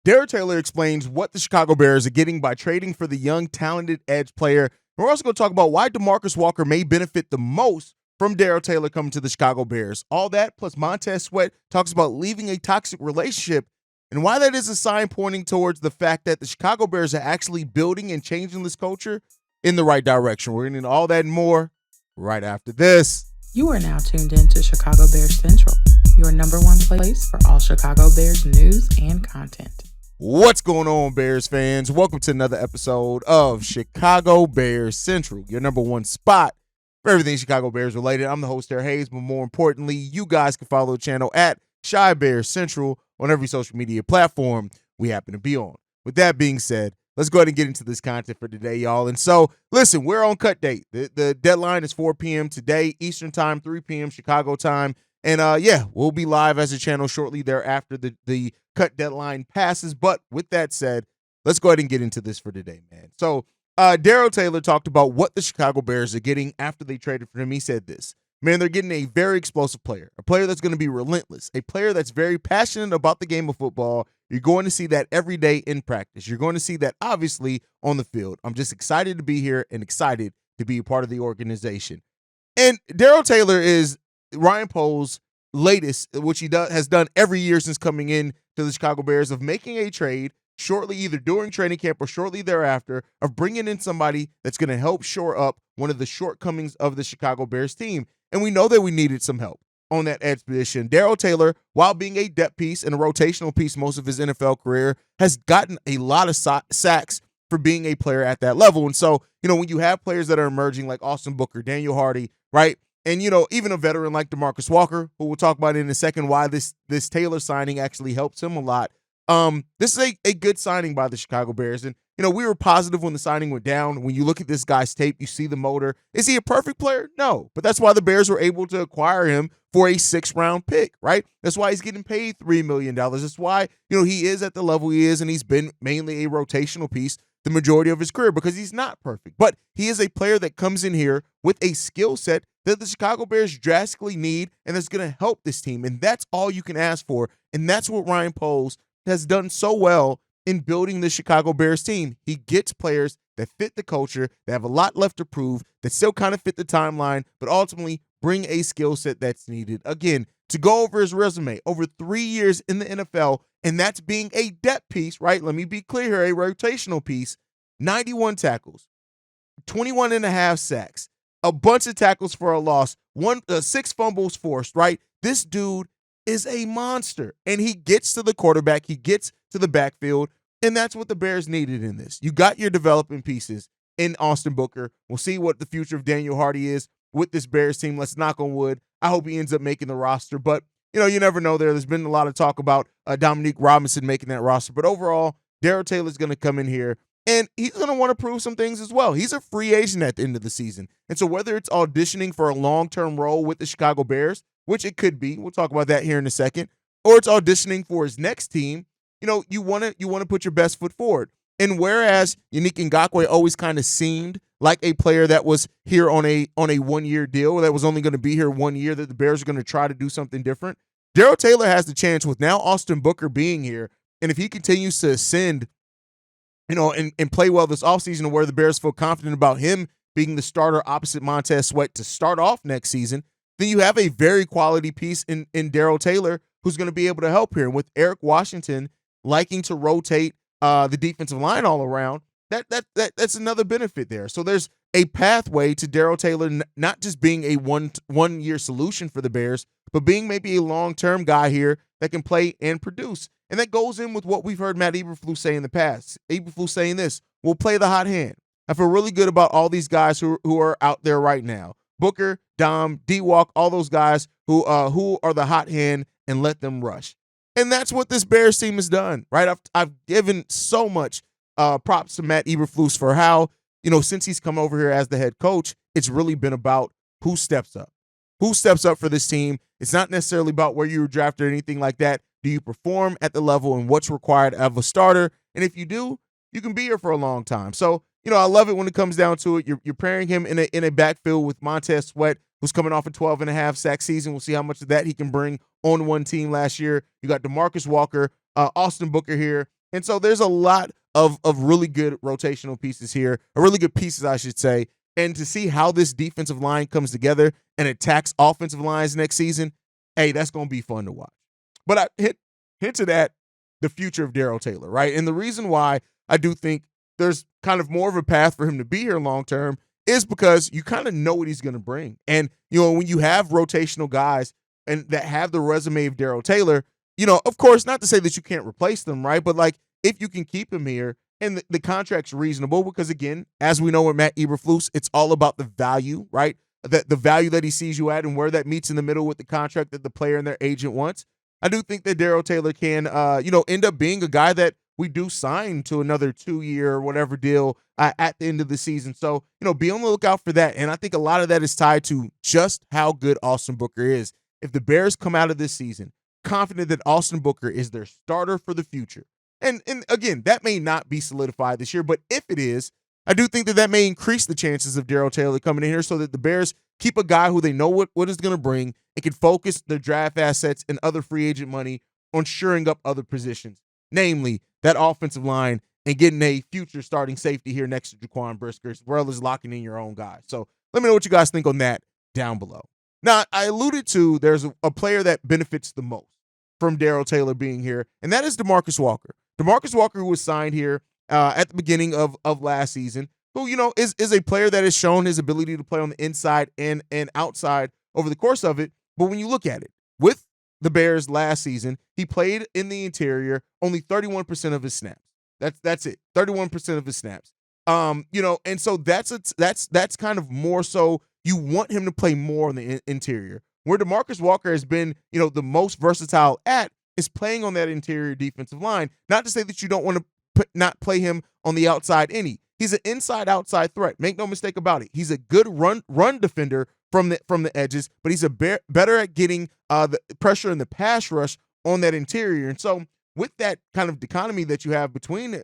Darrell Taylor explains what the Chicago Bears are getting by trading for the young, talented edge player. We're also going to talk about why Demarcus Walker may benefit the most from Darrell Taylor coming to the Chicago Bears. All that, plus Montez Sweat talks about leaving a toxic relationship and why that is a sign pointing towards the fact that the Chicago Bears are actually building and changing this culture in the right direction. We're going to get all that and more right after this. You are now tuned in to Chicago Bears Central, your number one place for all Chicago Bears news and content. What's going on, Bears fans? Welcome to another episode of Chicago Bears Central, your number one spot for everything Chicago Bears related. I'm the host, Darrell Haize, but more importantly, you guys can follow the channel at Chi Bears Central on every social media platform we happen to be on. With that being said, let's go ahead and get into this content for today, y'all. And so, listen, we're on cut date. The deadline is 4 p.m. today, Eastern time, 3 p.m. Chicago time. And, we'll be live as a channel shortly thereafter the cut deadline passes. But with that said, let's go ahead and get into this for today, man. So, Darrell Taylor talked about what the Chicago Bears are getting after they traded for him. He said this. Man, they're getting a very explosive player, a player that's going to be relentless, a player that's very passionate about the game of football. You're going to see that every day in practice. You're going to see that, obviously, on the field. I'm just excited to be here and excited to be a part of the organization. And Darrell Taylor is Ryan Poles' latest, which he has done every year since coming in to the Chicago Bears, of making a trade shortly, either during training camp or shortly thereafter, of bringing in somebody that's going to help shore up one of the shortcomings of the Chicago Bears team. And we know that we needed some help on that edge position. Darrell Taylor, while being a depth piece and a rotational piece most of his NFL career, has gotten a lot of sacks for being a player at that level. And so, when you have players that are emerging like Austin Booker, Daniel Hardy, right? And, even a veteran like Demarcus Walker, who we'll talk about in a second, why this Taylor signing actually helps him a lot. This is a good signing by the Chicago Bears. And, we were positive when the signing went down. When you look at this guy's tape, you see the motor. Is he a perfect player? No. But that's why the Bears were able to acquire him for a 6th-round pick, right? That's why he's getting paid $3 million. That's why, he is at the level he is, and he's been mainly a rotational piece the majority of his career, because he's not perfect. But he is a player that comes in here with a skill set that the Chicago Bears drastically need, and that's going to help this team. And that's all you can ask for. And that's what Ryan Poles has done so well in building the Chicago Bears team. He gets players that fit the culture, that have a lot left to prove, that still kind of fit the timeline, but ultimately bring a skill set that's needed. Again, to go over his resume, over 3 years in the NFL, and that's being a depth piece, right? Let me be clear here, a rotational piece. 91 tackles, 21 and a half sacks, a bunch of tackles for a loss, 6 fumbles forced, right? This dude is a monster, and he gets to the quarterback, he gets to the backfield, and that's what the Bears needed in this. You got your developing pieces in Austin Booker. We'll see what the future of Daniel Hardy is with this Bears team. Let's knock on wood. I hope he ends up making the roster, but you never know there. There's been a lot of talk about Dominique Robinson making that roster, but overall, Darrell Taylor's going to come in here, and he's going to want to prove some things as well. He's a free agent at the end of the season, and so whether it's auditioning for a long-term role with the Chicago Bears, which it could be, we'll talk about that here in a second, or it's auditioning for his next team, you want to put your best foot forward. And whereas Yannick Ngakoue always kind of seemed like a player that was here on a 1-year deal, that was only going to be here 1 year, that the Bears are going to try to do something different, Darrell Taylor has the chance, with now Austin Booker being here, and if he continues to ascend, and play well this offseason, where the Bears feel confident about him being the starter opposite Montez Sweat to start off next season, then you have a very quality piece in Darrell Taylor who's going to be able to help here. And with Eric Washington liking to rotate the defensive line all around, that's another benefit there. So there's a pathway to Darrell Taylor not just being a one-year solution for the Bears, but being maybe a long-term guy here that can play and produce. And that goes in with what we've heard Matt Eberflus say in the past. Eberflus saying this: we'll play the hot hand. I feel really good about all these guys who are out there right now. Booker, Dom, D-Walk, all those guys who are the hot hand, and let them rush. And that's what this Bears team has done, right? I've given so much props to Matt Eberflus for how, since he's come over here as the head coach, it's really been about who steps up. Who steps up for this team? It's not necessarily about where you were drafted or anything like that. Do you perform at the level and what's required of a starter? And if you do, you can be here for a long time. So, I love it when it comes down to it. You're pairing him in a backfield with Montez Sweat, who's coming off a 12.5 sack season. We'll see how much of that he can bring on one team last year. You got Demarcus Walker, Austin Booker here, And so there's a lot of really good rotational pieces here, or really good pieces, I should say. And to see how this defensive line comes together and attacks offensive lines next season, hey, that's going to be fun to watch. But I hinted at the future of Darrell Taylor, right? And the reason why I do think there's kind of more of a path for him to be here long term is because you kind of know what he's going to bring. And, when you have rotational guys and that have the resume of Darrell Taylor, of course, not to say that you can't replace them, right? But like, if you can keep him here and the contract's reasonable, because again, as we know with Matt Eberflus, it's all about the value, right? The value that he sees you at and where that meets in the middle with the contract that the player and their agent wants. I do think that Darrell Taylor can, end up being a guy that we do sign to another 2-year or whatever deal at the end of the season. So, be on the lookout for that. And I think a lot of that is tied to just how good Austin Booker is. If the Bears come out of this season confident that Austin Booker is their starter for the future, and again, that may not be solidified this year, but if it is, I do think that may increase the chances of Darrell Taylor coming in here so that the Bears keep a guy who they know what is going to bring and can focus their draft assets and other free agent money on shoring up other positions, namely that offensive line and getting a future starting safety here next to Jaquan Brisker, as well as locking in your own guy. So let me know what you guys think on that down below. Now, I alluded to there's a player that benefits the most from Darrell Taylor being here, and that is Demarcus Walker. Demarcus Walker, who was signed here at the beginning of last season, who, is a player that has shown his ability to play on the inside and outside over the course of it. But when you look at it, with the Bears last season, he played in the interior only 31% of his snaps. That's it, 31% of his snaps. And so that's kind of more so you want him to play more on the interior. Where Demarcus Walker has been, the most versatile at is playing on that interior defensive line. Not to say that you don't want to not play him on the outside any. He's an inside-outside threat. Make no mistake about it. He's a good run defender from the edges, but he's better at getting the pressure in the pass rush on that interior. And so with that kind of dichotomy that you have between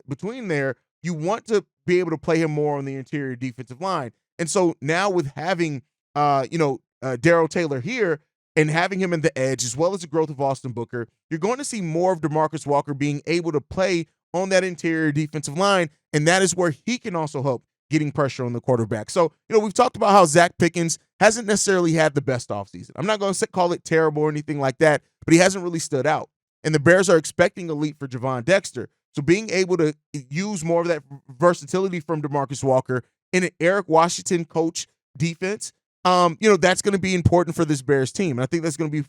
there, you want to be able to play him more on the interior defensive line. And so now with having Darrell Taylor here and having him in the edge, as well as the growth of Austin Booker, you're going to see more of Demarcus Walker being able to play on that interior defensive line, and that is where he can also help getting pressure on the quarterback. So, we've talked about how Zach Pickens hasn't necessarily had the best offseason. I'm not going to call it terrible or anything like that, but he hasn't really stood out. And the Bears are expecting a leap for Javon Dexter. So being able to use more of that versatility from Demarcus Walker in an Eric Washington coach defense, that's going to be important for this Bears team. And I think that's going to be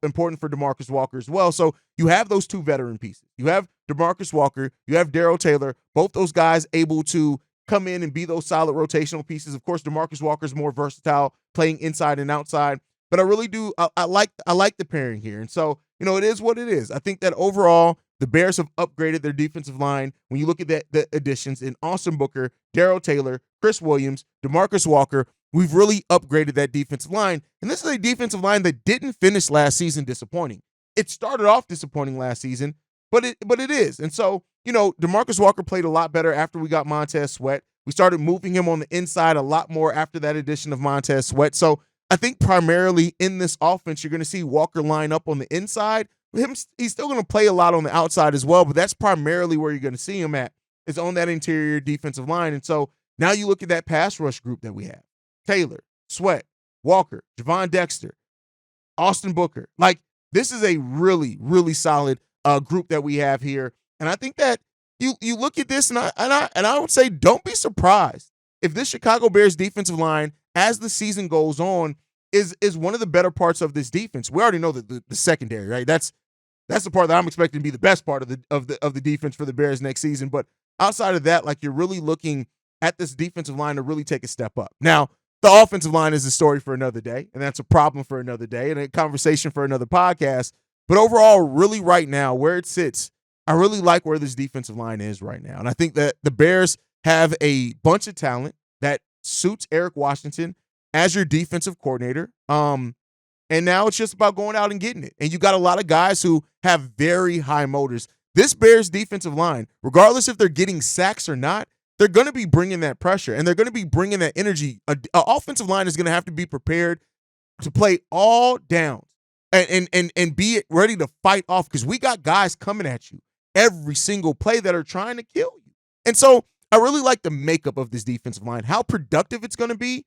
important for Demarcus Walker as well. So you have those two veteran pieces. You have Demarcus Walker, you have Darrell Taylor, both those guys able to come in and be those solid rotational pieces. Of course, Demarcus Walker is more versatile, playing inside and outside. But I really do, I like the pairing here. And so, it is what it is. I think that overall, the Bears have upgraded their defensive line. When you look at the additions in Austin Booker, Darrell Taylor, Chris Williams, Demarcus Walker, we've really upgraded that defensive line. And this is a defensive line that didn't finish last season disappointing. It started off disappointing last season, but it is. And so, Demarcus Walker played a lot better after we got Montez Sweat. We started moving him on the inside a lot more after that addition of Montez Sweat. So I think primarily in this offense, you're going to see Walker line up on the inside. He's still going to play a lot on the outside as well, but that's primarily where you're going to see him at, is on that interior defensive line. And so now you look at that pass rush group that we have. Taylor, Sweat, Walker, Javon Dexter, Austin Booker. Like, this is a really, really solid group that we have here. And I think that you look at this, and I would say don't be surprised if this Chicago Bears defensive line, as the season goes on, is one of the better parts of this defense. We already know that the secondary, right? That's the part that I'm expecting to be the best part of the defense for the Bears next season. But outside of that, like, you're really looking at this defensive line to really take a step up. Now, the offensive line is a story for another day, and that's a problem for another day and a conversation for another podcast. But overall, really right now, where it sits, I really like where this defensive line is right now. And I think that the Bears have a bunch of talent that suits Eric Washington as your defensive coordinator. And now it's just about going out and getting it. And you got a lot of guys who have very high motors. This Bears defensive line, regardless if they're getting sacks or not, they're going to be bringing that pressure, and they're going to be bringing that energy. An offensive line is going to have to be prepared to play all downs and be ready to fight off, because we got guys coming at you every single play that are trying to kill you. And so I really like the makeup of this defensive line. How productive it's going to be,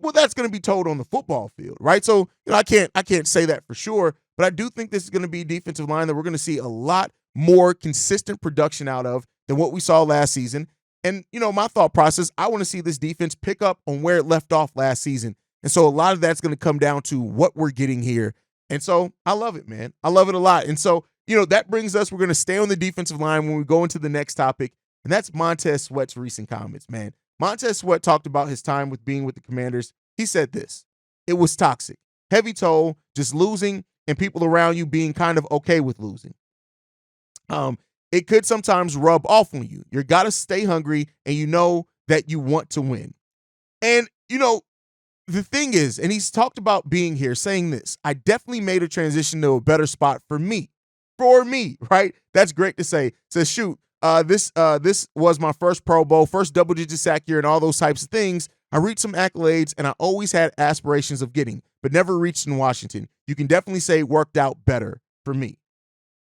well, that's going to be told on the football field, right? So, I can't say that for sure, but I do think this is going to be a defensive line that we're going to see a lot more consistent production out of than what we saw last season. And, my thought process, I want to see this defense pick up on where it left off last season. And so a lot of that's going to come down to what we're getting here. And so I love it, man. I love it a lot. And so, that brings us, we're going to stay on the defensive line when we go into the next topic, and that's Montez Sweat's recent comments, man. Montez Sweat talked about his time with being with the Commanders. He said this: it was toxic, heavy toll, just losing, and people around you being kind of okay with losing. It could sometimes rub off on you. You got to stay hungry, and you know that you want to win. And, the thing is, and he's talked about being here, saying this: I definitely made a transition to a better spot for me, right? That's great to say. Says, shoot, this was my first Pro Bowl, first double-digit sack year, and all those types of things. I reached some accolades, and I always had aspirations of getting, but never reached in Washington. You can definitely say it worked out better for me.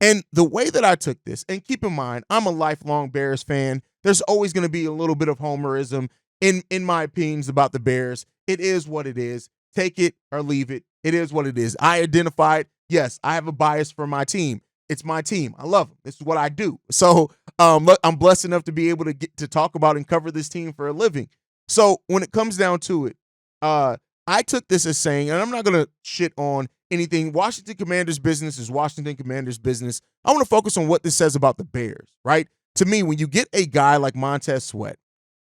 And the way that I took this, and keep in mind, I'm a lifelong Bears fan. There's always going to be a little bit of homerism in my opinions about the Bears. It is what it is. Take it or leave it. It is what it is. I identified, yes, I have a bias for my team. It's my team. I love them. This is what I do. So I'm blessed enough to be able to get to talk about and cover this team for a living. So when it comes down to it, I took this as saying, and I'm not going to shit on anything. Washington Commanders business is Washington Commanders business. I want to focus on what this says about the Bears, right? To me, when you get a guy like Montez Sweat,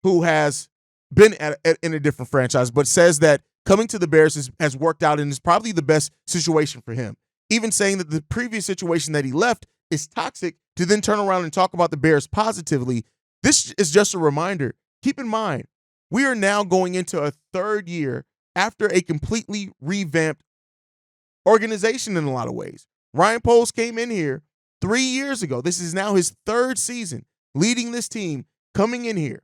who has been in a different franchise, but says that coming to the Bears has worked out and is probably the best situation for him. Even saying that the previous situation that he left is toxic, to then turn around and talk about the Bears positively. This is just a reminder. Keep in mind, we are now going into a third year after a completely revamped organization in a lot of ways. Ryan Poles came in here 3 years ago. This is now his third season leading this team, coming in here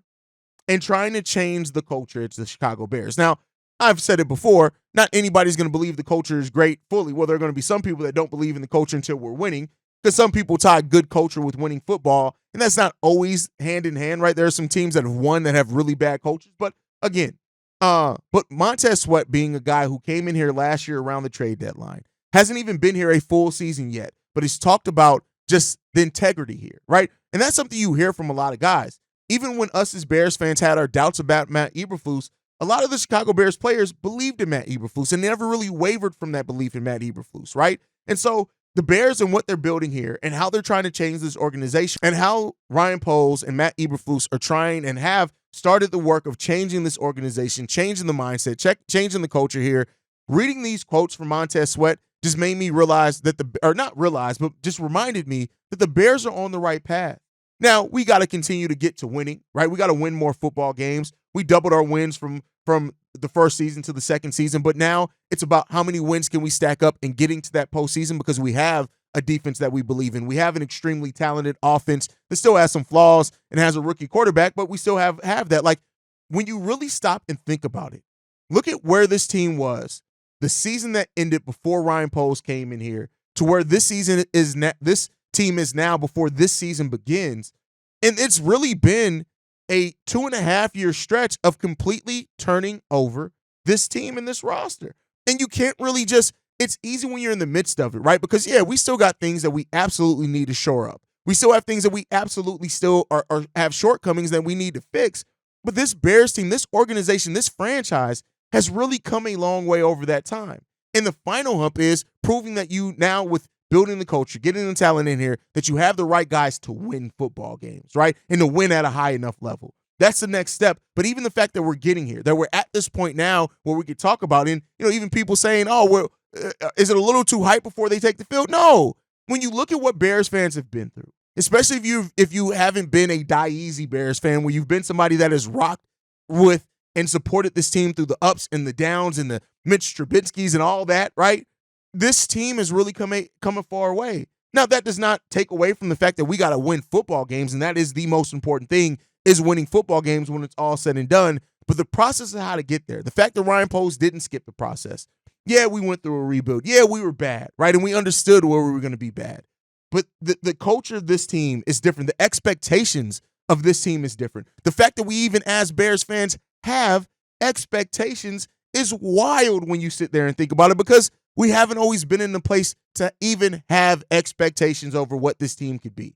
and trying to change the culture. It's the Chicago Bears. Now, I've said it before, not anybody's going to believe the culture is great fully. Well, there are going to be some people that don't believe in the culture until we're winning, because some people tie good culture with winning football, and that's not always hand in hand, right? There are some teams that have won that have really bad cultures. But again, but Montez Sweat, being a guy who came in here last year around the trade deadline, hasn't even been here a full season yet, but he's talked about just the integrity here, right? And that's something you hear from a lot of guys. Even when us as Bears fans had our doubts about Matt Eberflus, a lot of the Chicago Bears players believed in Matt Eberflus and never really wavered from that belief in Matt Eberflus, right? And so the Bears and what they're building here and how they're trying to change this organization, and how Ryan Poles and Matt Eberflus are trying and have started the work of changing this organization, changing the mindset, changing the culture here. Reading these quotes from Montez Sweat just made me realize that but just reminded me that the Bears are on the right path. Now, we got to continue to get to winning, right? We got to win more football games. We doubled our wins from the first season to the second season, but now it's about how many wins can we stack up and getting to that postseason, because we have a defense that we believe in. We have an extremely talented offense that still has some flaws and has a rookie quarterback, but we still have that. Like, when you really stop and think about it, look at where this team was the season that ended before Ryan Poles came in here to where this season is this team is now before this season begins. And it's really been a 2.5-year stretch of completely turning over this team and this roster. And you can't really it's easy when you're in the midst of it, right? Because, yeah, we still got things that we absolutely need to shore up. We still have things that we absolutely still are have shortcomings that we need to fix. But this Bears team, this organization, this franchise has really come a long way over that time. And the final hump is proving that you now, with building the culture, getting the talent in here, that you have the right guys to win football games, right? And to win at a high enough level. That's the next step. But even the fact that we're getting here, that we're at this point now where we could talk about it, and, even people saying, oh, is it a little too hype before they take the field? No. When you look at what Bears fans have been through, especially if you haven't been a die easy Bears fan, where you've been somebody that has rocked with and supported this team through the ups and the downs and the Mitch Trubisky's and all that, right? This team is really coming far away. Now, that does not take away from the fact that we got to win football games, and that is the most important thing, is winning football games when it's all said and done. But the process of how to get there, the fact that Ryan Poles didn't skip the process. Yeah, we went through a rebuild. Yeah, we were bad, right? And we understood where we were going to be bad. But the culture of this team is different. The expectations of this team is different. The fact that we even as Bears fans have expectations is wild when you sit there and think about it, because we haven't always been in the place to even have expectations over what this team could be.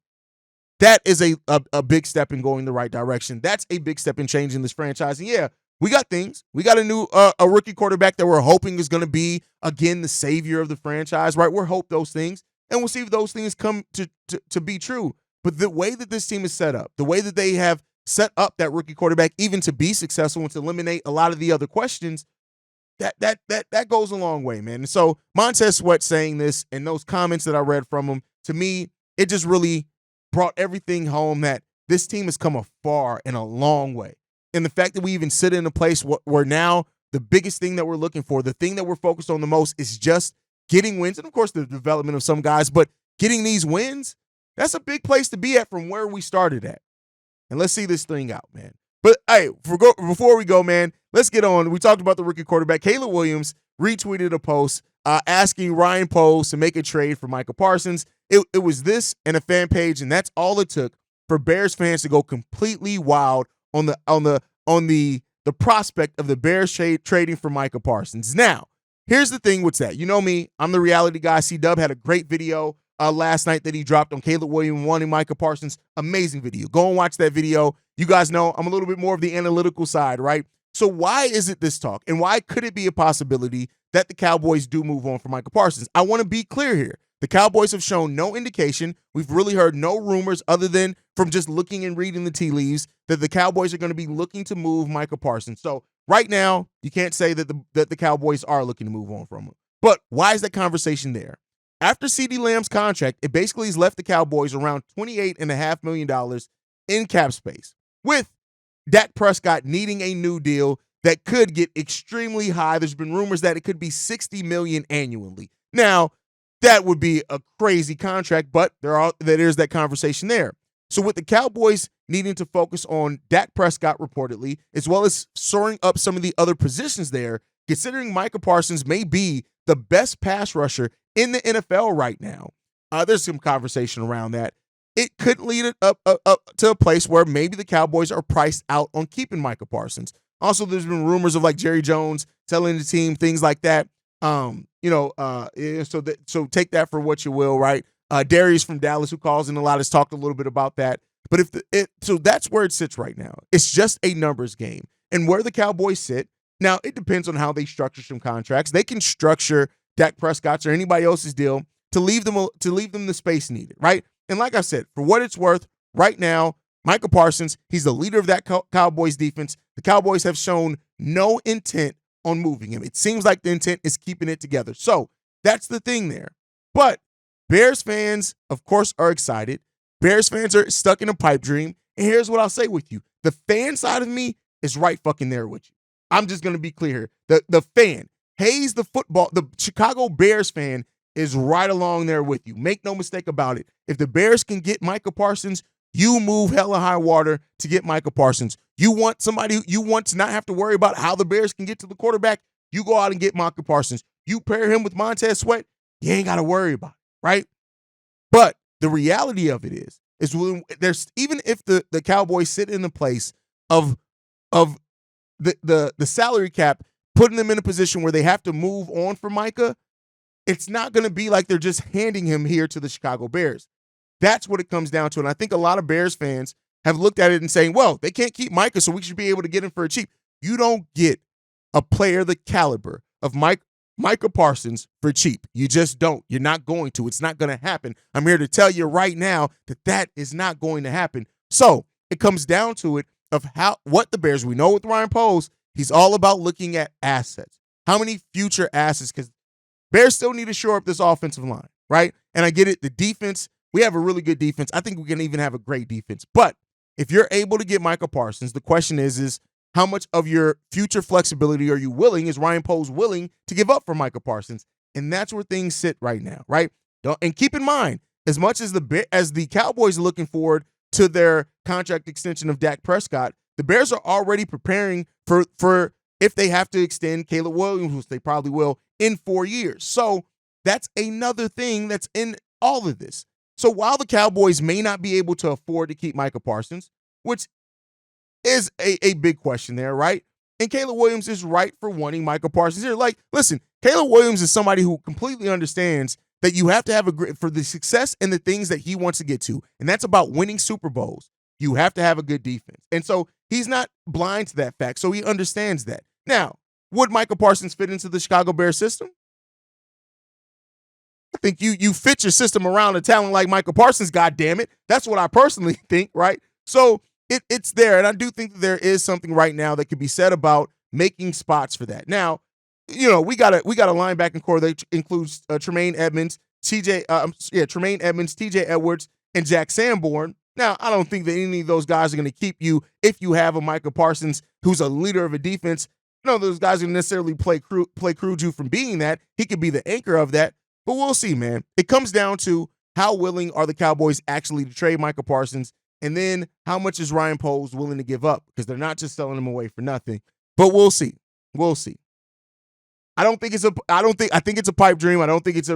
That is a big step in going the right direction. That's a big step in changing this franchise. And yeah, we got things. We got a new a rookie quarterback that we're hoping is going to be, again, the savior of the franchise, right? We're hope those things, and we'll see if those things come to be true. But the way that this team is set up, the way that they have set up that rookie quarterback even to be successful and to eliminate a lot of the other questions, that goes a long way, man. And so Montez Sweat saying this and those comments that I read from him, to me, it just really brought everything home that this team has come a far and a long way. And the fact that we even sit in a place where now the biggest thing that we're looking for, the thing that we're focused on the most, is just getting wins. And of course, the development of some guys, but getting these wins, that's a big place to be at from where we started at. And let's see this thing out, man. But hey, before we go, man, let's get on. We talked about the rookie quarterback. Caleb Williams retweeted a post asking Ryan Poles to make a trade for Micah Parsons. It was this and a fan page, and that's all it took for Bears fans to go completely wild on the prospect of the Bears trading for Micah Parsons. Now, here's the thing with that. You know me, I'm the reality guy. C-Dub had a great video last night that he dropped on Caleb Williams wanting Micah Parsons. Amazing video. Go and watch that video. You guys know I'm a little bit more of the analytical side, right? So why is it this talk? And why could it be a possibility that the Cowboys do move on from Micah Parsons? I want to be clear here. The Cowboys have shown no indication. We've really heard no rumors other than from just looking and reading the tea leaves that the Cowboys are going to be looking to move Micah Parsons. So right now, you can't say that the Cowboys are looking to move on from him. But why is that conversation there? After CeeDee Lamb's contract, it basically has left the Cowboys around $28.5 million in cap space, with Dak Prescott needing a new deal that could get extremely high. There's been rumors that it could be $60 million annually. Now, that would be a crazy contract, but there's that conversation there. So with the Cowboys needing to focus on Dak Prescott reportedly, as well as soaring up some of the other positions there, considering Micah Parsons may be the best pass rusher in the NFL right now, there's some conversation around that. It could lead it up to a place where maybe the Cowboys are priced out on keeping Micah Parsons. Also, there's been rumors of like Jerry Jones telling the team things like that. So take that for what you will, right? Darius from Dallas, who calls in a lot, has talked a little bit about that. But so that's where it sits right now. It's just a numbers game. And where the Cowboys sit, now it depends on how they structure some contracts. They can structure Dak Prescott's or anybody else's deal to leave them the space needed, right? And like I said, for what it's worth, right now, Micah Parsons, he's the leader of that Cowboys defense. The Cowboys have shown no intent on moving him. It seems like the intent is keeping it together. So that's the thing there. But Bears fans, of course, are excited. Bears fans are stuck in a pipe dream. And here's what I'll say with you. The fan side of me is right fucking there with you. I'm just going to be clear here. The fan, Haize, the Chicago Bears fan is right along there with you. Make no mistake about it. If the Bears can get Micah Parsons, you move hella high water to get Micah Parsons. You want to not have to worry about how the Bears can get to the quarterback. You go out and get Micah Parsons. You pair him with Montez Sweat, you ain't got to worry about it, right? But the reality of it is when there's, even if the Cowboys sit in the place of the salary cap, putting them in a position where they have to move on for Micah, it's not going to be like they're just handing him here to the Chicago Bears. That's what it comes down to. And I think a lot of Bears fans have looked at it and saying, well, they can't keep Micah, so we should be able to get him for cheap. You don't get a player the caliber of Micah Parsons for cheap. You just don't. You're not going to. It's not going to happen. I'm here to tell you right now that is not going to happen. So it comes down to it of what the Bears, we know with Ryan Poles, he's all about looking at assets. How many future assets? Because Bears still need to shore up this offensive line, right? And I get it. The defense, we have a really good defense. I think we can even have a great defense. But if you're able to get Micah Parsons, the question is how much of your future flexibility are you willing, is Ryan Poles willing to give up for Micah Parsons? And that's where things sit right now, right? And keep in mind, as much as the Cowboys are looking forward to their contract extension of Dak Prescott, the Bears are already preparing for if they have to extend Caleb Williams, which they probably will, in 4 years. So that's another thing that's in all of this. So while the Cowboys may not be able to afford to keep Micah Parsons, which is a big question there, right? And Caleb Williams is right for wanting Micah Parsons here. Like, listen, Caleb Williams is somebody who completely understands that you have to have for the success and the things that he wants to get to, and that's about winning Super Bowls. You have to have a good defense. And so he's not blind to that fact, so he understands that. Now, would Micah Parsons fit into the Chicago Bears system? I think you fit your system around a talent like Micah Parsons, God damn it. That's what I personally think, right? So it's there, and I do think that there is something right now that could be said about making spots for that. Now, we got a linebacking core that includes Tremaine Edmonds, TJ Edwards, and Jack Sanborn. Now, I don't think that any of those guys are going to keep you if you have a Micah Parsons who's a leader of a defense. No, those guys are going to necessarily play you from being that. He could be the anchor of that, but we'll see, man. It comes down to how willing are the Cowboys actually to trade Micah Parsons, and then how much is Ryan Poles willing to give up, because they're not just selling him away for nothing. But we'll see. We'll see. I think it's a pipe dream. I don't think it's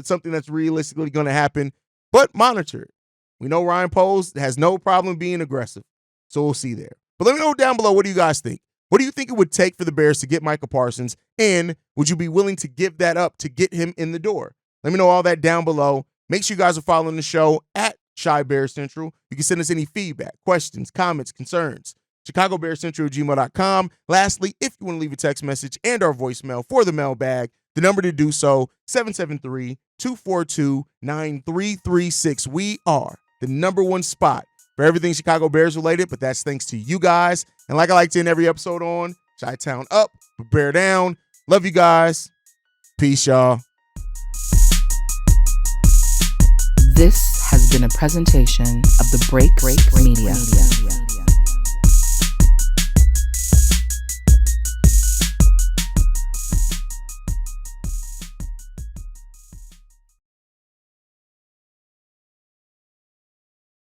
something that's realistically going to happen, but monitor it. We know Ryan Poles has no problem being aggressive, so we'll see there. But let me know down below, what do you guys think? What do you think it would take for the Bears to get Micah Parsons, and would you be willing to give that up to get him in the door? Let me know all that down below. Make sure you guys are following the show at Shy Bear Central. You can send us any feedback, questions, comments, concerns. ChicagoBearsCentral@gmail.com. Lastly, if you want to leave a text message and our voicemail for the mailbag, the number to do so, 773-242-9336. We are the #1 spot for everything Chicago Bears related, but that's thanks to you guys. And like I like to end every episode on, Chi-Town up, but Bear down. Love you guys. Peace, y'all. This has been a presentation of the Break Media.